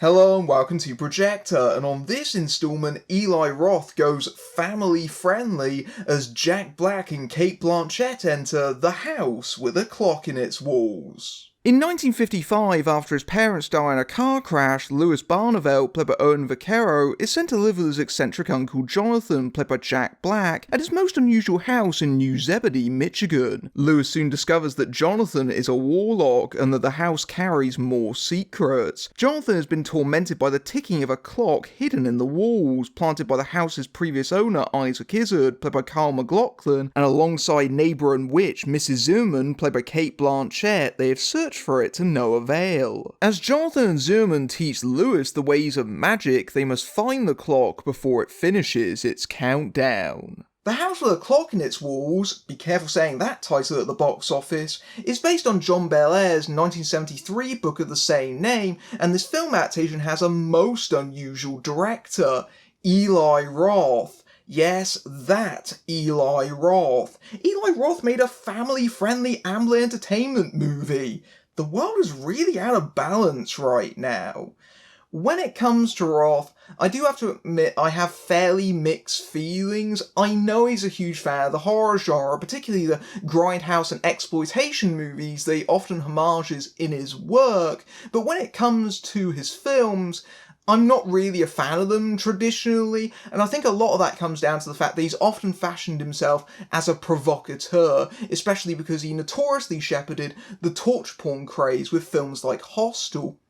Hello and welcome to Projector, and on this installment, Eli Roth goes family-friendly as Jack Black and Cate Blanchett enter the house with a clock in its walls. In 1955, after his parents die in a car crash, Louis Barneveld, played by Owen Vaquero, is sent to live with his eccentric uncle Jonathan, played by Jack Black, at his most unusual house in New Zebedee, Michigan. Louis soon discovers that Jonathan is a warlock and that the house carries more secrets. Jonathan has been tormented by the ticking of a clock hidden in the walls, planted by the house's previous owner, Isaac Izzard, played by Kyle MacLachlan, and alongside neighbour and witch Mrs. Zimmerman, played by Cate Blanchett, they have searched for it to no avail. As Jonathan and Zimmerman teach Louis the ways of magic, they must find the clock before it finishes its countdown. The House with a Clock in Its Walls, be careful saying that title at the box office, is based on John Bellairs' 1973 book of the same name, and this film adaptation has a most unusual director, Eli Roth. Yes, that Eli Roth. Eli Roth made a family-friendly Amblin Entertainment movie. The world is really out of balance right now. When it comes to Roth, I do have to admit I have fairly mixed feelings. I know he's a huge fan of the horror genre, particularly the grindhouse and exploitation movies that he often homages in his work, but when it comes to his films, I'm not really a fan of them traditionally, and I think a lot of that comes down to the fact that he's often fashioned himself as a provocateur, especially because he notoriously shepherded the torture porn craze with films like Hostel.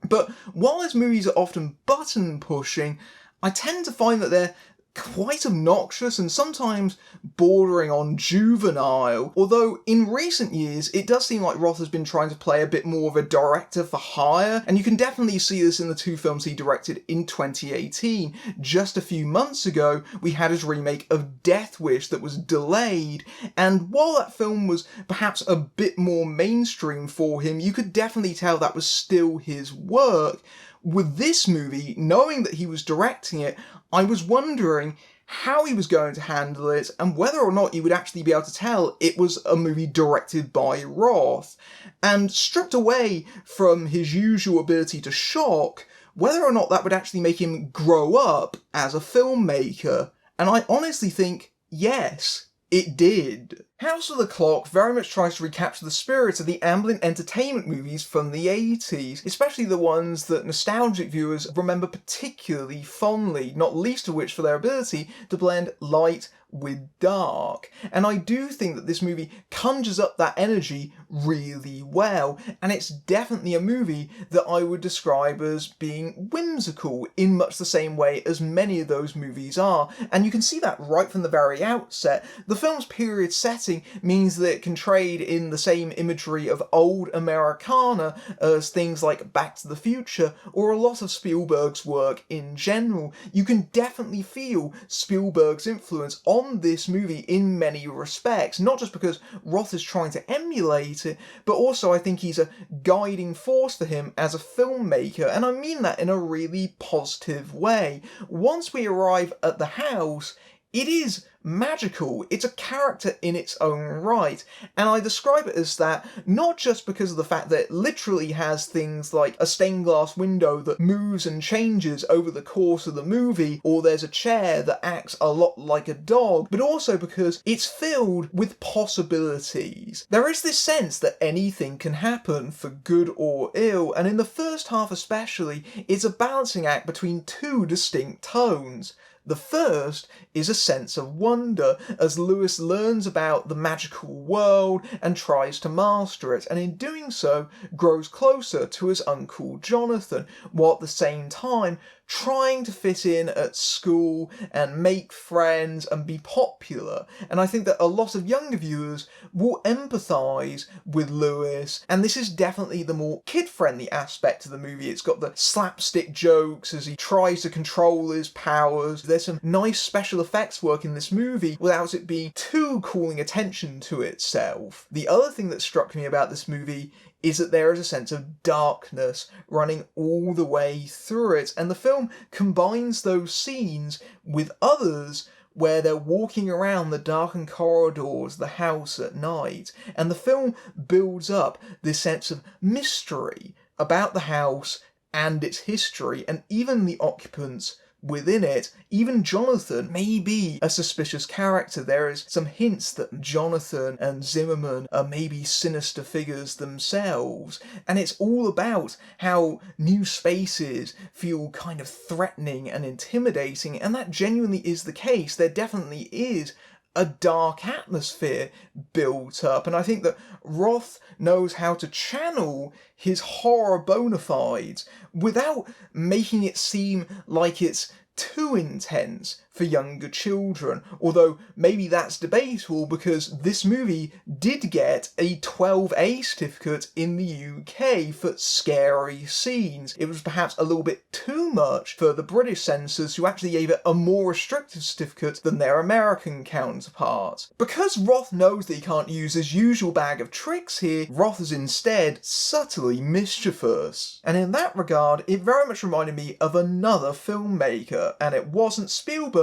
But while his movies are often button-pushing, I tend to find that they're quite obnoxious and sometimes bordering on juvenile, although in recent years it does seem like Roth has been trying to play a bit more of a director for hire, and you can definitely see this in the two films he directed in 2018. Just a few months ago we had his remake of Death Wish that was delayed, and while that film was perhaps a bit more mainstream for him, you could definitely tell that was still his work. With this movie, knowing that he was directing it, I was wondering how he was going to handle it and whether or not you would actually be able to tell it was a movie directed by Roth. And stripped away from his usual ability to shock, whether or not that would actually make him grow up as a filmmaker. And I honestly think, yes, it did. House of the Clock very much tries to recapture the spirit of the Amblin Entertainment movies from the 80s, especially the ones that nostalgic viewers remember particularly fondly, not least of which for their ability to blend light with dark. And I do think that this movie conjures up that energy really well, and it's definitely a movie that I would describe as being whimsical in much the same way as many of those movies are, and you can see that right from the very outset. The film's period setting means that it can trade in the same imagery of old Americana as things like Back to the Future or a lot of Spielberg's work in general. You can definitely feel Spielberg's influence on this movie in many respects, not just because Roth is trying to emulate it, but also I think he's a guiding force for him as a filmmaker, and I mean that in a really positive way. Once we arrive at the house, it is magical. It's a character in its own right, and I describe it as that not just because of the fact that it literally has things like a stained glass window that moves and changes over the course of the movie, or there's a chair that acts a lot like a dog, but also because it's filled with possibilities. There is this sense that anything can happen, for good or ill, and in the first half especially, it's a balancing act between two distinct tones. The first is a sense of wonder as Louis learns about the magical world and tries to master it, and in doing so grows closer to his uncle Jonathan, while at the same time trying to fit in at school and make friends and be popular. And I think that a lot of younger viewers will empathise with Louis, and this is definitely the more kid-friendly aspect of the movie. It's got the slapstick jokes as he tries to control his powers. There's some nice special effects work in this movie without it being too calling attention to itself. The other thing that struck me about this movie is that there is a sense of darkness running all the way through it, and the film combines those scenes with others where they're walking around the darkened corridors of the house at night, and the film builds up this sense of mystery about the house and its history, and even the occupants within it. Even Jonathan may be a suspicious character. There is some hints that Jonathan and Zimmerman are maybe sinister figures themselves, and it's all about how new spaces feel kind of threatening and intimidating, and that genuinely is the case. There definitely is a dark atmosphere built up, and I think that Roth knows how to channel his horror bona fides without making it seem like it's too intense for younger children, although maybe that's debatable because this movie did get a 12A certificate in the UK for scary scenes. It was perhaps a little bit too much for the British censors, who actually gave it a more restrictive certificate than their American counterparts. Because Roth knows that he can't use his usual bag of tricks here, Roth is instead subtly mischievous. And in that regard, it very much reminded me of another filmmaker, and it wasn't Spielberg,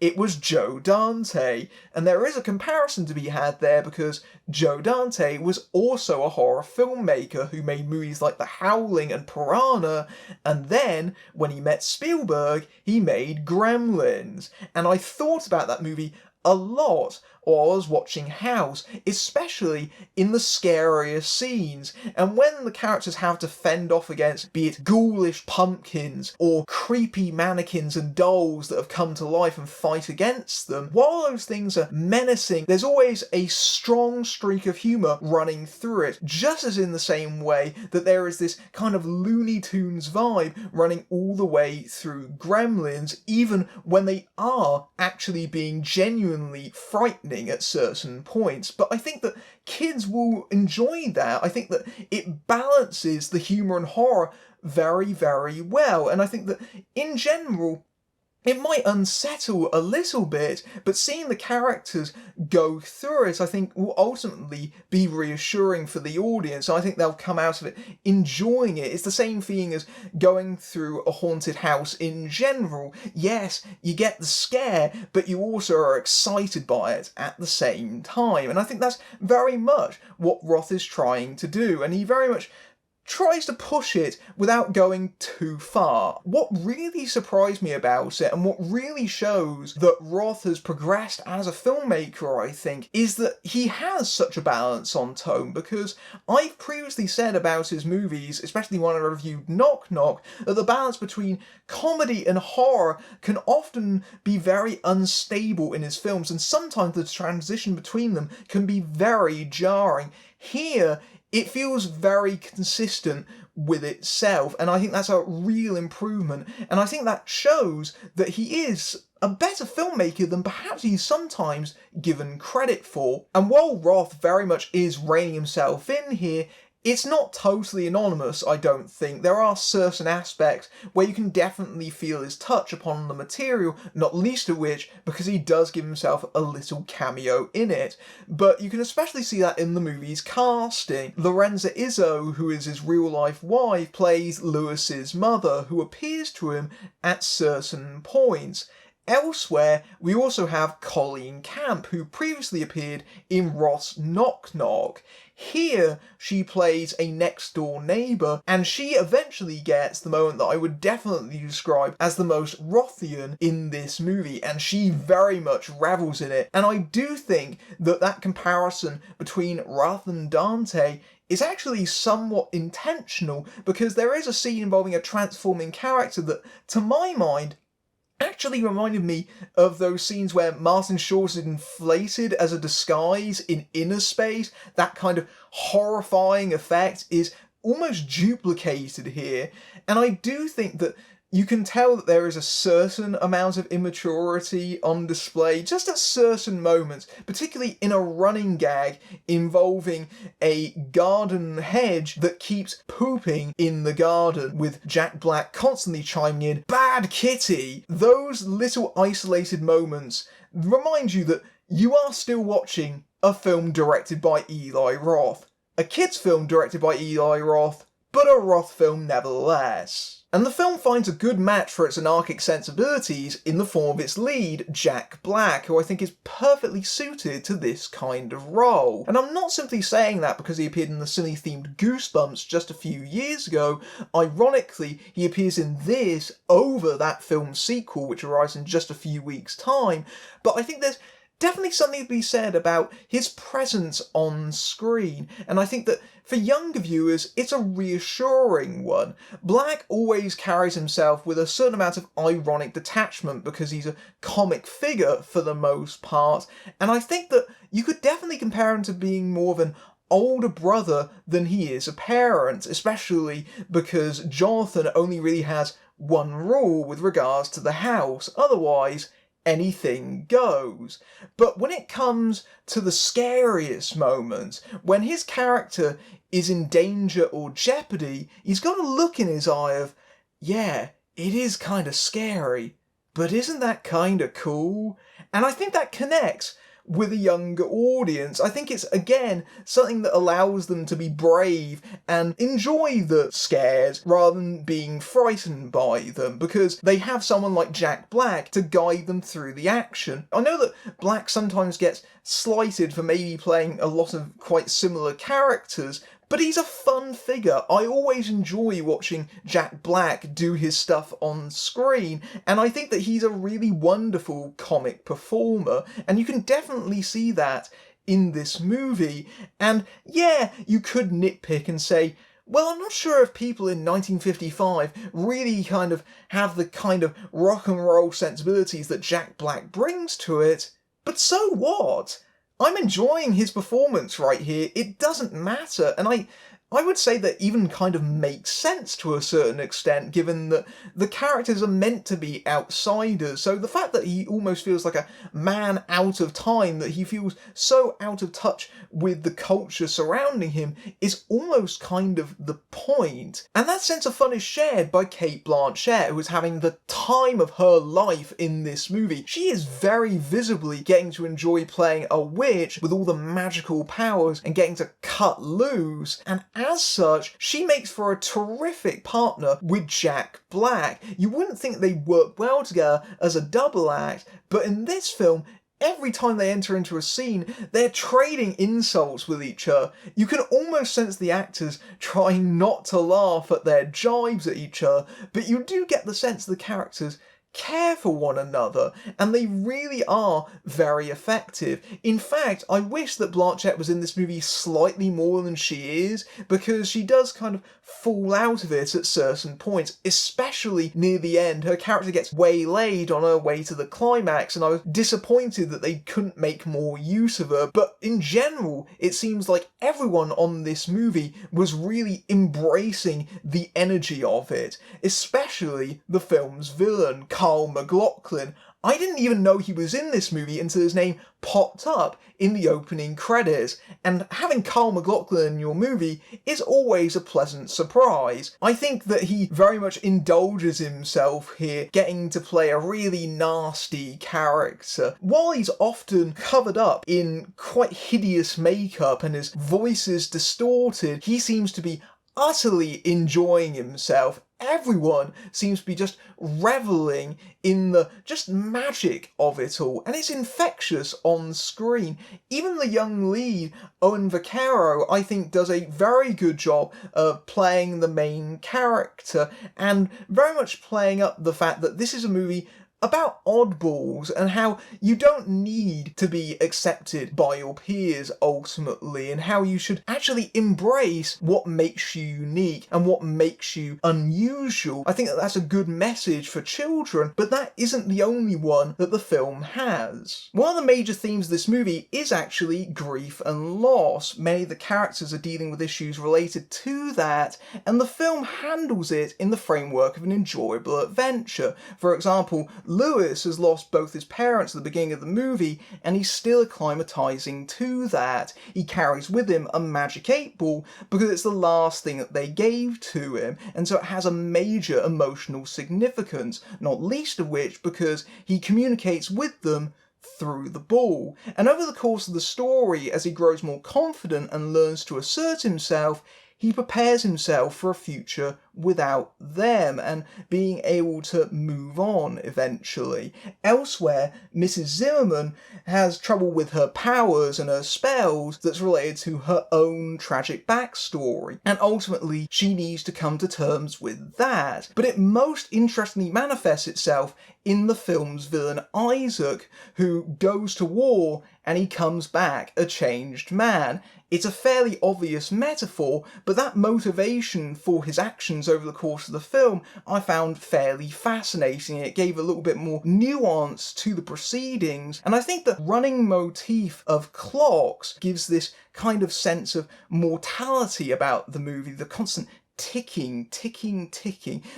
it was Joe Dante. And there is a comparison to be had there because Joe Dante was also a horror filmmaker who made movies like The Howling and Piranha, and then, when he met Spielberg, he made Gremlins. And I thought about that movie a lot while I was watching House, especially in the scariest scenes, and when the characters have to fend off against, be it ghoulish pumpkins or creepy mannequins and dolls that have come to life and fight against them. While those things are menacing, there's always a strong streak of humour running through it, just as in the same way that there is this kind of Looney Tunes vibe running all the way through Gremlins, even when they are actually being genuinely frightening at certain points. But I think that kids will enjoy that. I think that it balances the humour and horror very, very well. And I think that in general, it might unsettle a little bit, but seeing the characters go through it, I think, will ultimately be reassuring for the audience. I think they'll come out of it enjoying it. It's the same feeling as going through a haunted house in general. Yes, you get the scare, but you also are excited by it at the same time. And I think that's very much what Roth is trying to do, and he very much tries to push it without going too far. What really surprised me about it, and what really shows that Roth has progressed as a filmmaker, I think, is that he has such a balance on tone, because I've previously said about his movies, especially when I reviewed Knock Knock, that the balance between comedy and horror can often be very unstable in his films, and sometimes the transition between them can be very jarring. Here, it feels very consistent with itself, and I think that's a real improvement, and I think that shows that he is a better filmmaker than perhaps he's sometimes given credit for. And while Roth very much is reining himself in here, it's not totally anonymous, I don't think. There are certain aspects where you can definitely feel his touch upon the material, not least of which because he does give himself a little cameo in it. But you can especially see that in the movie's casting. Lorenza Izzo, who is his real-life wife, plays Lewis's mother, who appears to him at certain points. Elsewhere, we also have Colleen Camp, who previously appeared in Roth's Knock Knock. Here, she plays a next-door neighbour, and she eventually gets the moment that I would definitely describe as the most Rothian in this movie, and she very much revels in it. And I do think that that comparison between Roth and Dante is actually somewhat intentional, because there is a scene involving a transforming character that, to my mind, actually reminded me of those scenes where Martin Short is inflated as a disguise in Inner Space. That kind of horrifying effect is almost duplicated here, and I do think that you can tell that there is a certain amount of immaturity on display just at certain moments, particularly in a running gag involving a garden hedge that keeps pooping in the garden, with Jack Black constantly chiming in, "Bad kitty!" Those little isolated moments remind you that you are still watching a film directed by Eli Roth. A kid's film directed by Eli Roth, but a Roth film nevertheless. And the film finds a good match for its anarchic sensibilities in the form of its lead, Jack Black, who I think is perfectly suited to this kind of role. And I'm not simply saying that because he appeared in the silly-themed Goosebumps just a few years ago. Ironically, he appears in this over that film's sequel, which arrives in just a few weeks' time. But I think there's definitely something to be said about his presence on screen, and I think that for younger viewers, it's a reassuring one. Black always carries himself with a certain amount of ironic detachment because he's a comic figure for the most part, and I think that you could definitely compare him to being more of an older brother than he is a parent, especially because Jonathan only really has one rule with regards to the house. Otherwise, anything goes. But when it comes to the scariest moments, when his character is in danger or jeopardy, he's got a look in his eye of, yeah, it is kind of scary, but isn't that kind of cool? And I think that connects with a younger audience. I think it's, again, something that allows them to be brave and enjoy the scares rather than being frightened by them, because they have someone like Jack Black to guide them through the action. I know that Black sometimes gets slighted for maybe playing a lot of quite similar characters, but he's a fun figure. I always enjoy watching Jack Black do his stuff on screen, and I think that he's a really wonderful comic performer, and you can definitely see that in this movie. And yeah, you could nitpick and say, well, I'm not sure if people in 1955 really kind of have the kind of rock and roll sensibilities that Jack Black brings to it, but so what? I'm enjoying his performance right here. It doesn't matter, and I would say that even kind of makes sense to a certain extent, given that the characters are meant to be outsiders. So the fact that he almost feels like a man out of time, that he feels so out of touch with the culture surrounding him, is almost kind of the point. And that sense of fun is shared by Cate Blanchett, who is having the time of her life in this movie. She is very visibly getting to enjoy playing a witch with all the magical powers and getting to cut loose, and as such, she makes for a terrific partner with Jack Black. You wouldn't think they work well together as a double act, but in this film, every time they enter into a scene, they're trading insults with each other. You can almost sense the actors trying not to laugh at their jibes at each other, but you do get the sense the characters care for one another, and they really are very effective. In fact, I wish that Blanchett was in this movie slightly more than she is, because she does kind of fall out of it at certain points, especially near the end. Her character gets waylaid on her way to the climax, and I was disappointed that they couldn't make more use of her. But in general, it seems like everyone on this movie was really embracing the energy of it, especially the film's villain, Carl McLaughlin. I didn't even know he was in this movie until his name popped up in the opening credits, and having Carl McLaughlin in your movie is always a pleasant surprise. I think that he very much indulges himself here, getting to play a really nasty character. While he's often covered up in quite hideous makeup and his voice is distorted, he seems to be utterly enjoying himself. Everyone seems to be just reveling in the just magic of it all, and it's infectious on screen. Even the young lead, Owen Vaccaro, I think does a very good job of playing the main character, and very much playing up the fact that this is a movie about oddballs and how you don't need to be accepted by your peers ultimately, and how you should actually embrace what makes you unique and what makes you unusual. I think that that's a good message for children, but that isn't the only one that the film has. One of the major themes of this movie is actually grief and loss. Many of the characters are dealing with issues related to that, and the film handles it in the framework of an enjoyable adventure. For example, Lewis has lost both his parents at the beginning of the movie, and he's still acclimatising to that. He carries with him a magic 8-ball because it's the last thing that they gave to him, and so it has a major emotional significance, not least of which because he communicates with them through the ball. And over the course of the story, as he grows more confident and learns to assert himself, he prepares himself for a future without them and being able to move on eventually. Elsewhere, Mrs. Zimmerman has trouble with her powers and her spells that's related to her own tragic backstory, and ultimately she needs to come to terms with that. But it most interestingly manifests itself in the film's villain Isaac, who goes to war and he comes back a changed man. It's a fairly obvious metaphor, but that motivation for his actions over the course of the film I found fairly fascinating. It gave a little bit more nuance to the proceedings, and I think the running motif of clocks gives this kind of sense of mortality about the movie, the constant ticking,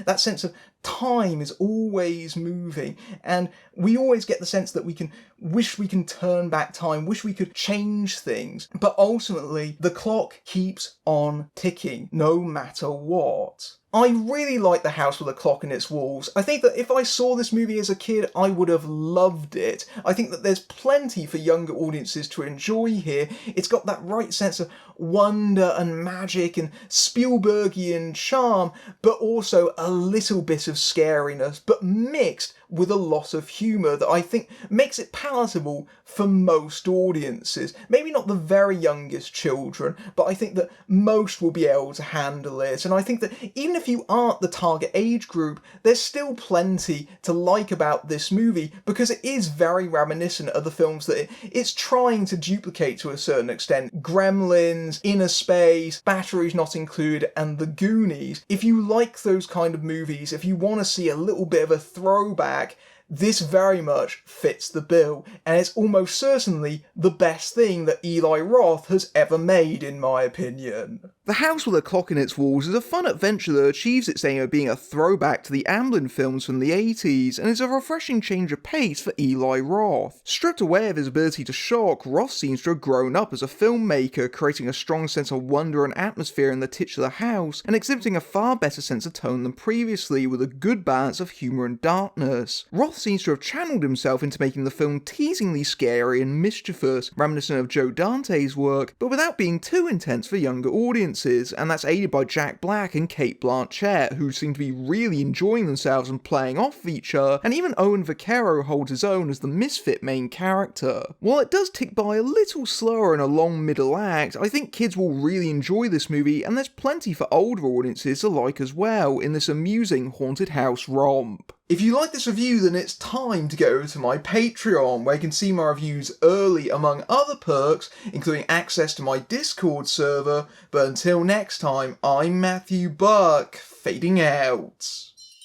that sense of time is always moving, and we always get the sense that we can wish we can turn back time, wish we could change things, but ultimately the clock keeps on ticking no matter what. I really like The House with a Clock in its Walls. I think that if I saw this movie as a kid, I would have loved it. I think that there's plenty for younger audiences to enjoy here. It's got that right sense of wonder and magic and Spielbergian charm, but also a little bit of scariness, but mixed with a lot of humour that I think makes it palatable for most audiences. Maybe not the very youngest children, but I think that most will be able to handle it. And I think that even if you aren't the target age group, there's still plenty to like about this movie, because it is very reminiscent of the films that it's trying to duplicate to a certain extent. Gremlins, Inner Space, Batteries Not Included, and The Goonies. If you like those kind of movies, if you want to see a little bit of a throwback, this very much fits the bill, and it's almost certainly the best thing that Eli Roth has ever made, in my opinion. The House with a Clock in its Walls is a fun adventure that achieves its aim of being a throwback to the Amblin films from the 80s, and is a refreshing change of pace for Eli Roth. Stripped away of his ability to shock, Roth seems to have grown up as a filmmaker, creating a strong sense of wonder and atmosphere in the titular house, and exhibiting a far better sense of tone than previously, with a good balance of humour and darkness. Roth seems to have channeled himself into making the film teasingly scary and mischievous, reminiscent of Joe Dante's work, but without being too intense for younger audiences, and that's aided by Jack Black and Cate Blanchett, who seem to be really enjoying themselves and playing off each other, and even Owen Vaccaro holds his own as the misfit main character. While it does tick by a little slower in a long middle act, I think kids will really enjoy this movie, and there's plenty for older audiences alike as well in this amusing haunted house romp. If you like this review, then it's time to go over to my Patreon, where you can see my reviews early, among other perks, including access to my Discord server. But until next time, I'm Matthew Buck, fading out.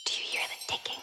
Do you hear the ticking?